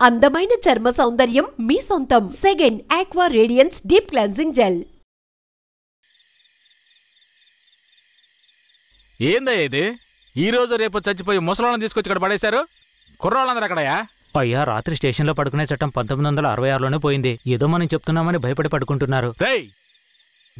అందమైన చర్మ సౌందర్యం మీ సొంతం. Second aqua radiance deep cleansing gel. ఏందయ్య ఇది? ఈ రోజు రేపు చచ్చిపోయి ముసలాళ్ళని తీసుకొచ్చి ఇక్కడ పడేశారు. కుర్రాళ్ళందరూ ఎక్కడయా? అయ్యా, రాత్రి స్టేషన్లో పడుకునే చట్టం 1966లోనే పోయింది. ఏదో మనం చెప్తున్నామని భయపడి పడుకుంటున్నారు. రేయ్,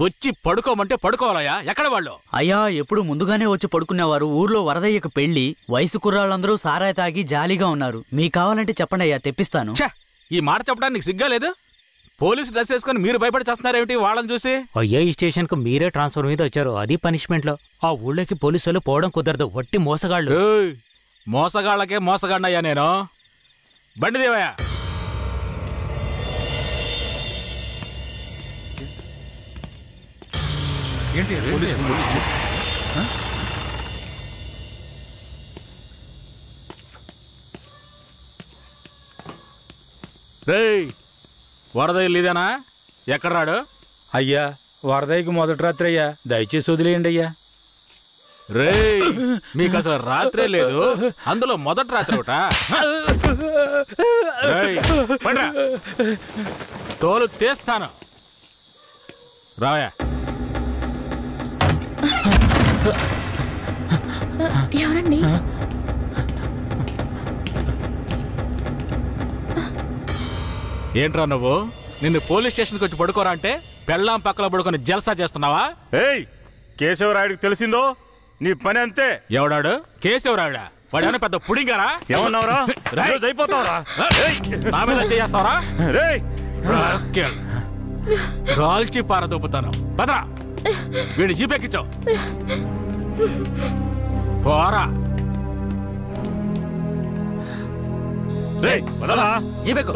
వచ్చి పడుకోమంటే పడుకోవాలయ్యా. ఎక్కడ వాళ్ళు? అయ్యా, ఎప్పుడు ముందుగానే వచ్చి పడుకునేవారు. ఊర్లో వరదయ్యకు పెళ్లి, వయసు కుర్రాళ్ళందరూ సారాయి తాగి జాలీగా ఉన్నారు. మీకు కావాలంటే చెప్పండి అయ్యా, తెప్పిస్తాను. ఈ మాట చెప్పడానికి సిగ్గా లేదు? పోలీసు డ్రెస్ వేసుకుని మీరు భయపడి చేస్తున్నారేమిటి వాళ్ళని చూసి? అయ్యా, ఈ స్టేషన్ కు మీరే ట్రాన్స్ఫర్ మీద వచ్చారు. అది పనిష్మెంట్ లో. ఆ ఊళ్ళోకి పోలీసులు పోవడం కుదరదు. వట్టి మోసగాళ్ళు. మోసగాళ్ళకే మోసగాడినయ్యా నేను. బండి దేవయ్యా. రేయ్, వరద ఇల్లుదేనా? ఎక్కడ రాడు? అయ్యా, వరదయ్యకు మొదటి రాత్రి అయ్యా, దయచేసి వదిలేయండి అయ్యా. రేయ్, మీకు అసలు రాత్రే లేదు, అందులో మొదటి రాత్రి ఒకట. తోలు తీస్తాను. రావయా. ఎవరండి? ఏంట్రా నువ్వు? నిన్ను పోలీస్ స్టేషన్కి వచ్చి పడుకోరా అంటే పెళ్ళాం పక్కన పడుకొని జల్సా చేస్తున్నావా? ఏయ్, కేశవరాయుడికి తెలిసిందో నీ పని అంతే. ఎవడాడు? కేశవరాయుడా? వాడేమైనా పెద్ద పుడింగారా? ఏమన్నావురా? అయిపోతావురా? నా మీద చేస్తావరా? కాల్చి పారదొప్పుతాను. పదరా, వీడిని జీపెక్కించావు. పోరా. జీపెక్కు.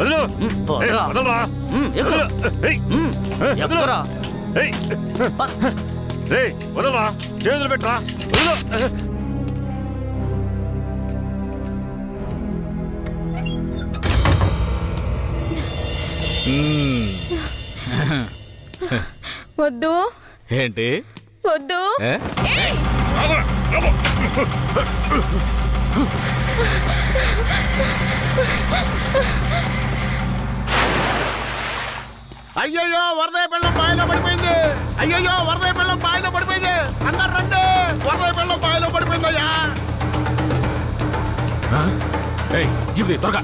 వదలరా, చేతులు పెట్టరా. వద్దు. ఏంటి వద్దు? అయ్యయ్యో, వరదయ్య పెళ్ళం బాయిలో పడిపోయింది. అయ్యయ్యో, వరదయ్య పెళ్ళం బాయిలో పడిపోయింది. అందరు రండి, వరదయ్య పెళ్ళం బాయిలో పడిపోయిందయ్యా. త్వరగా.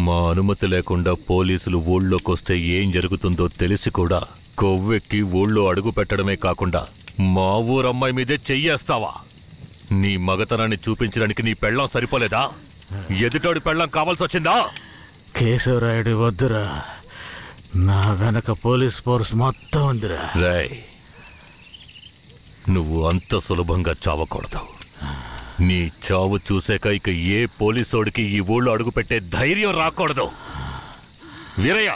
మా అనుమతి లేకుండా పోలీసులు ఊళ్ళోకొస్తే ఏం జరుగుతుందో తెలిసి కూడా కొవ్వెక్కి ఊళ్ళో అడుగు పెట్టడమే కాకుండా మా ఊరమ్మాయి మీదే చెయ్యేస్తావా? నీ మగతనాన్ని చూపించడానికి నీ పెళ్ళం సరిపోలేదా? ఎదుటోడి పెళ్ళం కావాల్సి వచ్చిందా? కేశవరాయుడు వద్దురా, నా వెనక పోలీస్ ఫోర్స్ మొత్తం ఉందిరా. రాయ్, నువ్వు అంత సులభంగా చావకూడదు. నీ చావు చూసాక ఇక ఏ పోలీసోడికి ఈ ఊళ్ళో అడుగుపెట్టే ధైర్యం రాకూడదు. వీరయ్య,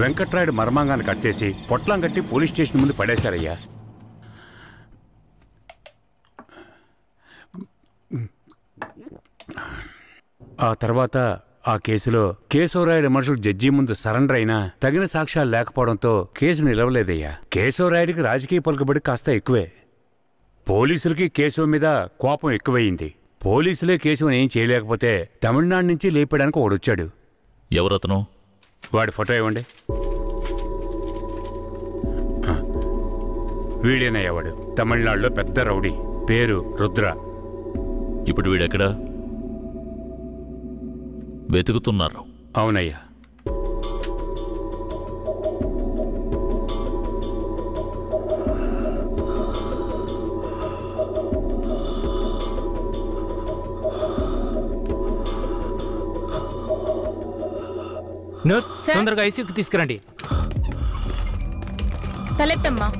వెంకట్రాయుడు మర్మాంగాన్ని కట్టేసి పొట్లం కట్టి పోలీస్ స్టేషన్ ముందు పడేశారయ్యా. ఆ తర్వాత ఆ కేసులో కేశవరాయుడు మనుషులు జడ్జి ముందు సరెండర్ అయినా తగిన సాక్ష్యాలు లేకపోవడంతో కేసు నిలవలేదయ్యా. కేశవరాయుడికి రాజకీయ పలుకుబడి కాస్త ఎక్కువే. పోలీసులకి కేశవ మీద కోపం ఎక్కువయింది. పోలీసులే కేశవని ఏం చేయలేకపోతే తమిళనాడు నుంచి లేపడానికి ఒకడొచ్చాడు. ఎవరతను? వాడి ఫోటో ఇవ్వండి. వీడేనయ్యా వాడు. తమిళనాడులో పెద్ద రౌడీ, పేరు రుద్ర. ఇప్పుడు వీడెక్కడా? వెతుకుతున్నారు. అవునయ్యా. నర్స్, తొందరగా ఐసీయూకి తీసుకురండి. తలెత్తమ్మా.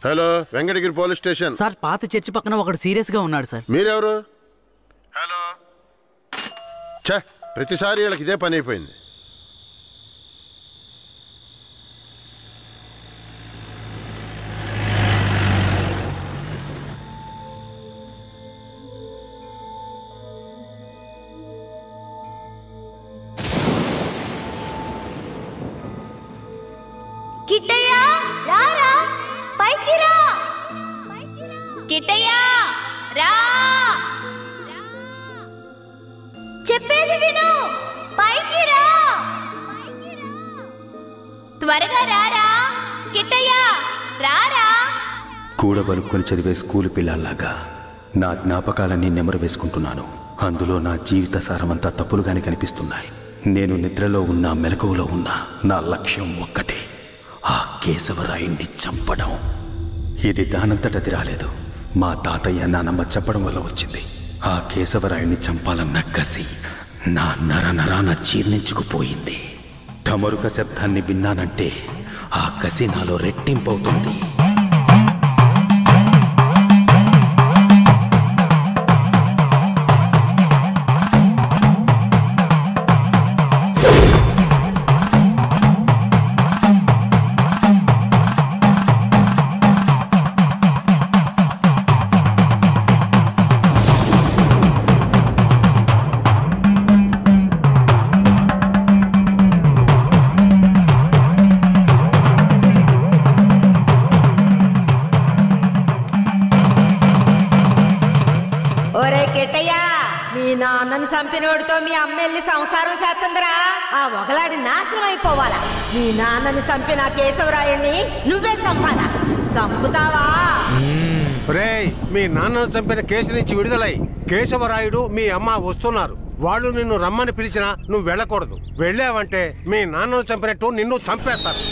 Hello, Venkatagiri police station sir. పాత చర్చి పక్కన ఒకడు సీరియస్ గా ఉన్నాడు సార్. మీరెవరు? హలో. ఛే, ప్రతిసారి వీళ్ళకి ఇదే పని అయిపోయింది. కిట్టయ్యా, రారా, పైకి రా. కిట్టయ్యా, రా. చెప్పేది విను, పైకి రా. త్వరగా రారా కిట్టయ్యా, రారా. కూడబలుక్కొని చదివే స్కూలు పిల్లల్లాగా నా జ్ఞాపకాలన్నీ నెమరు వేసుకుంటున్నాను. అందులో నా జీవిత సారమంతా తప్పులుగానే కనిపిస్తున్నాయి. నేను నిద్రలో ఉన్నా మెలకువలో ఉన్నా నా లక్ష్యం ఒక్కటే, ఆ కేశవరాయుణ్ణి చంపడం. ఇది దానంతటది రాలేదు. మా తాతయ్య నానమ్మ చెప్పడం వల్ల వచ్చింది. ఆ కేశవరాయుణ్ణి చంపాలన్న కసి నా నరనరాన జీర్ణించుకుపోయింది. ఢమరుక శబ్దాన్ని విన్నానంటే ఆ కసి నాలో రెట్టింపవుతుంది. నాన్నను చంపినోడితో మీ అమ్మ వెళ్ళి సంసారం చేస్తుందిరా. ఆ ఒకలాడి నాశనం అయిపోవాలా. మీ నాన్నని చంపిన కేశవరాయుణ్ణి నువ్వే చంపాలా. చంపుతావా? రేయ్, మీ నాన్నను చంపిన కేసు నుంచి విడుదలై కేశవరాయుడు మీ అమ్మ వస్తున్నారు. వాళ్ళు నిన్ను రమ్మని పిలిచినా నువ్వు వెళ్ళకూడదు. వెళ్ళావంటే మీ నాన్నను చంపినట్టు నిన్ను చంపేస్తారు.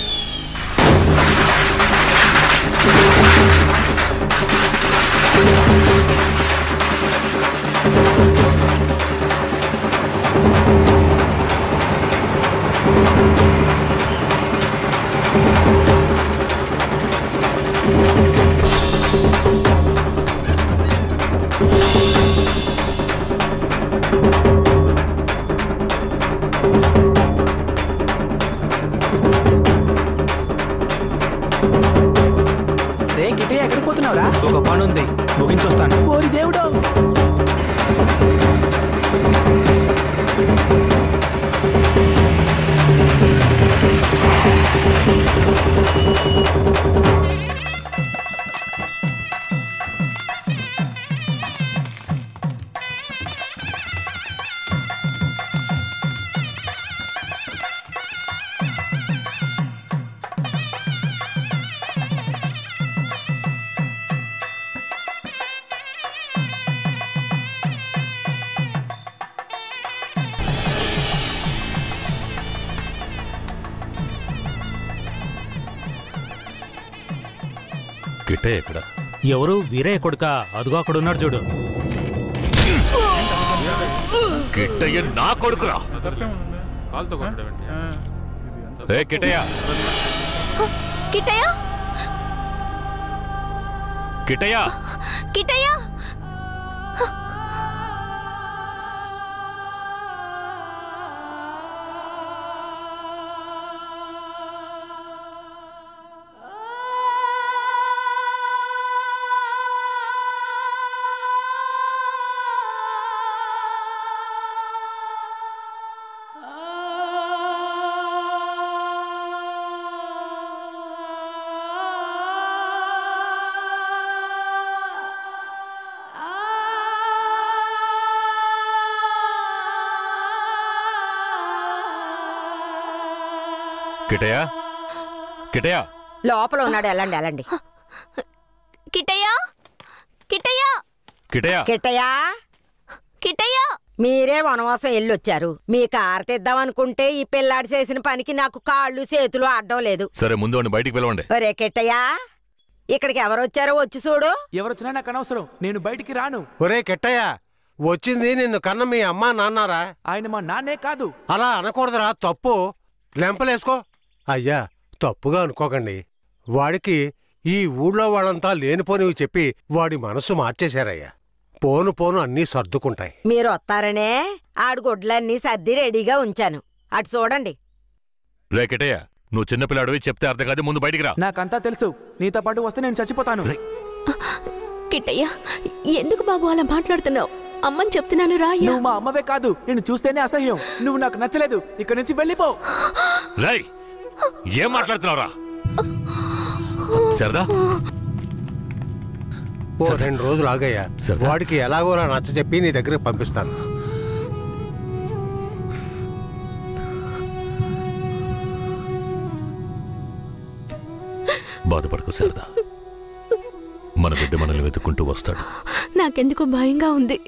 కిట్టయ్య ఎక్కడ? ఎవరు? వీరయ్య కొడుక? అదుగో అక్కడ ఉన్నాడు చూడు. కిట్టయ్య నా కొడుకురా. ఏ కిట్టయ్య, కిట్టయ్య, కిట్టయ్య, కిట్టయ్య, కిట్టయ్య, కిట్టయ్య, లోపల ఉన్నాడు. వెళ్ళండి వెళ్ళండి. కిట్టయ్య, కిట్టయ్య, కిట్టయ్య, కిట్టయ్య, కిట్టయ్య, మీరే వనవాసం వెళ్ళొచ్చారు. మీ కారు తెద్దామనుకుంటే ఈ పిల్లాడి చేసిన పనికి నాకు కాళ్ళు చేతులు అడ్డం లేదు. సరే ముందు వాడిని బయటికి పిలవండి. ఒరే కిట్టయ్య, ఇక్కడికి ఎవరొచ్చారో వచ్చి చూడు. ఎవరొచ్చినా నాకు అనవసరం, నేను బయటికి రాను. ఒరే కిట్టయ్య, వచ్చింది నిన్ను కన్న మీ అమ్మా నాన్నారా? ఆయన మా నాన్నే కాదు. అలా అనకూడదురా, తప్పు. లెంపలేసుకో. అయ్యా, తప్పుగా అనుకోకండి. వాడికి ఈ ఊళ్ళో వాళ్ళంతా లేనిపోనివి చెప్పి వాడి మనసు మార్చేశారయ్యా. పోను పోను అన్నీ సర్దుకుంటాయి. మీరు వస్తారనే ఆడు గుడ్లన్నీ సర్ది రెడీగా ఉంచాను. అటు చూడండి. రే కిట్టయ్య, నువ్వు చిన్నపిల్లాడివి, చెప్తే అర్థం కాదు, ముందు బయటికి రా. నాకంతా తెలుసు. నీతో పాటు వస్తే నేను చచ్చిపోతాను. కిట్టయ్య, ఎందుకు బాబు అలా మాట్లాడుతున్నావు? అమ్మని చెప్తున్నాను రా. నువ్వు మా అమ్మవే కాదు, నేను చూస్తేనే అసహ్యం. నువ్వు నాకు నచ్చలేదు, ఇక్కడి నుంచి వెళ్ళిపో. రై, ఏం మాట్లాడుతున్నావురా? సరదా, ఓ 2 రోజులు ఆగయ్యా. వాడికి ఎలాగోలా నచ్చ చెప్పి నీ దగ్గరికి పంపిస్తాను. బాధపడకు సరదా, మన బిడ్డ మనల్ని వెతుక్కుంటూ వస్తాడు. నాకెందుకు భయంగా ఉంది.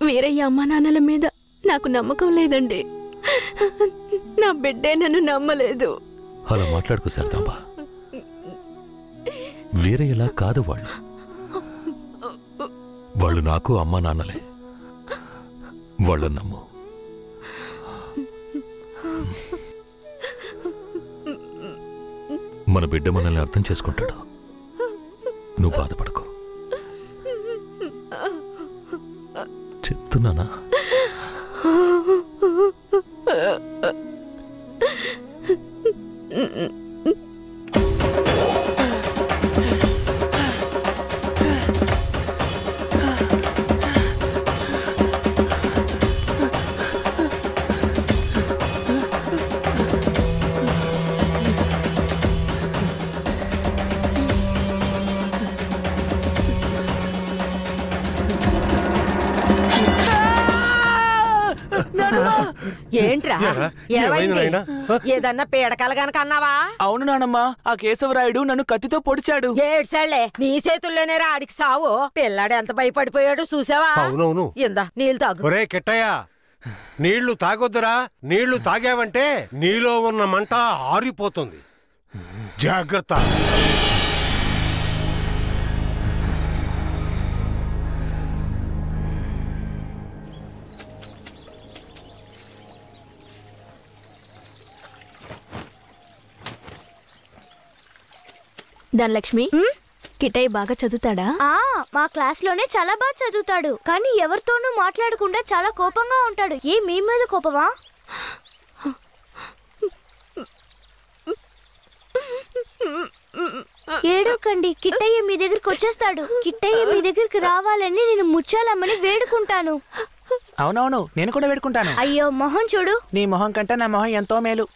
వీరయ్య అమ్మా నాన్నల మీద నాకు నమ్మకం లేదండి. నా బిడ్డే నన్ను నమ్మలేదు. అలా మాట్లాడుకు సరదాంబా. వేరే ఎలా కాదు వాళ్ళు నాకు అమ్మా నాన్నలే. వాళ్ళని నమ్ము. మన బిడ్డ మనల్ని అర్థం చేసుకుంటాడు. నువ్వు బాధపడకు, చెప్తున్నానా? ఏంట్రా? ఏదన్నా పీడకలు గనక అన్నావా? అవును నానమ్మా, ఆ కేశవరాయుడు నన్ను కత్తితో పొడిచాడు. ఏడ్సాళ్లే, నీ చేతుల్లోనే ఆడికి సావు. పిల్లాడు ఎంత భయపడిపోయాడు చూసావా? అవునవును. ఇందా నీళ్ళు తాగు. ఒరే కిట్టయ్య, నీళ్లు తాగొద్దురా. నీళ్లు తాగావంటే నీలో ఉన్న మంట ఆరిపోతుంది. జాగ్రత్త. ధనలక్ష్మి, కిట్టయ్య బాగా చదువుతాడా? మా క్లాస్ లోనే చాలా బాగా చదువుతాడు. కానీ ఎవరితోనూ మాట్లాడకుండా చాలా కోపంగా ఉంటాడు. మీ మీద కోపమా? ఏడోకండి, కిట్టయ్య మీ దగ్గరికి వచ్చేస్తాడు. కిట్టయ్య మీ దగ్గరికి రావాలని నేను ముచ్చాలమ్మని వేడుకుంటాను. అవునవును, నేను కూడా వేడుకుంటాను. అయ్యో, మొహం చూడు. నీ మొహం కంటే నా మొహం ఎంతో మేలు.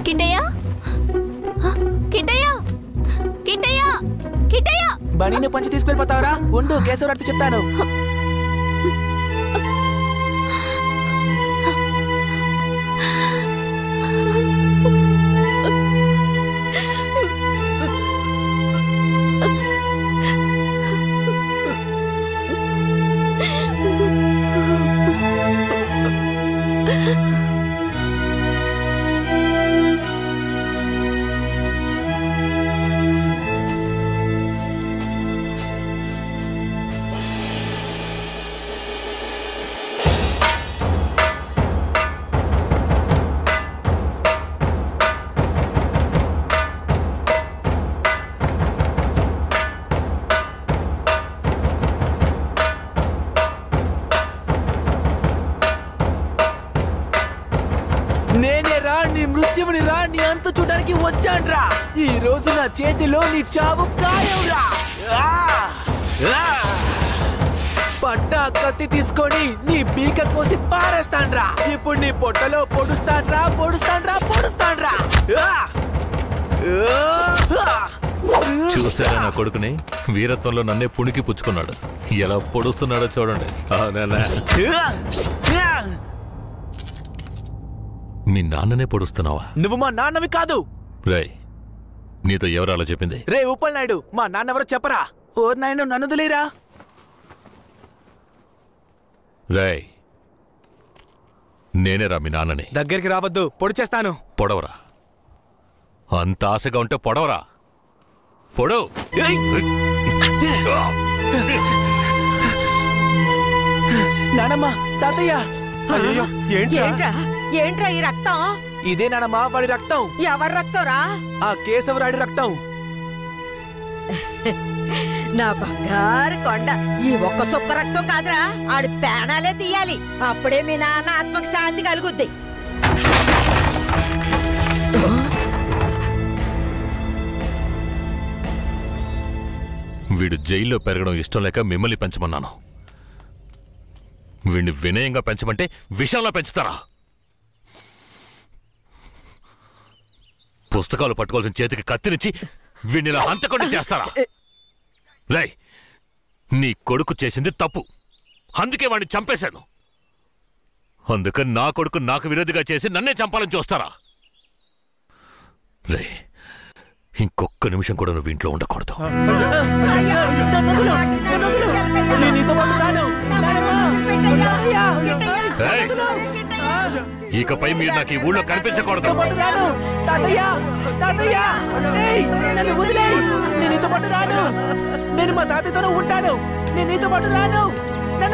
కిట్టయ్య, కిట్టయ్య, కిట్టయ్య, కిట్టయ్య. బనీని పంచి తీసుకెళ్ళిపోతావరా? ఉండు, కేశవరాడితో చెప్తాను. చూడ్డానికి వచ్చాన్రా. ఈ రోజు నా చేతిలో నీ చావు ఖాయంరా. పట్టా కత్తి తీసుకొని నీ పీక కోసి పారేస్తాన్రా. ఇప్పుడు నీ పొట్టలో పొడుస్తాన్రా. చూసారా నా కొడుకుని? వీరత్వంలో నన్నే పుణికి పుచ్చుకున్నాడు. ఎలా పొడుస్తున్నాడో చూడండి. మీ నాన్ననే పొడుస్తున్నావా? నువ్వు మా నాన్నవి కాదు. రే, నీతో ఎవరు అలా చెప్పింది? రే ఉప్పల్ నాయుడు, మా నాన్నెవరో చెప్పరా. ఓ నాయన నన్నుదులేరా. రే, నేనేరా మీ నాన్నని. దగ్గరికి రావద్దు, పొడి చేస్తాను. పొడవరా. అంత ఆశగా ఉంటే పొడవరా. పొడవు. నానమ్మ, తాతయ్య. అయ్యో, ఏంట్రా ఈ రక్తం? ఇదే నానమ్మ వాడి రక్తం. ఎవరి రక్తంరా? ఆ కేశవరాయుడి రక్తం. నా బంగారు కొండ, ఈ ఒక్క సుక్క రక్తం కాదురా, ఆడి పేణాలే తీయాలి. అప్పుడే మీ నాన్న ఆత్మకి శాంతి కలుగుద్ది. వీడు జైల్లో పెరగడం ఇష్టం లేక మిమ్మల్ని పెంచమన్నాను. వీడిని వినయంగా పెంచమంటే విషంలో పెంచుతారా? పుస్తకాలు పట్టుకోవాల్సిన చేతికి కత్తినిచ్చి వీడిని హంతకుండా చేస్తారా? రై, నీ కొడుకు చేసింది తప్పు, అందుకే వాడిని చంపేశాను. అందుకని నా కొడుకు నాకు విరోధిగా చేసి నన్నే చంపాలని చూస్తారా? రే, ఇంకొక్క నిమిషం కూడా నువ్వు ఇంట్లో ఉండకూడదు. ఇకపై మీరు నాకు ఈ ఊళ్ళో కనిపించకూడదు. నేను మా తాతయ్యతోనే ఉంటాను. నేను నీతో పాటు రాను.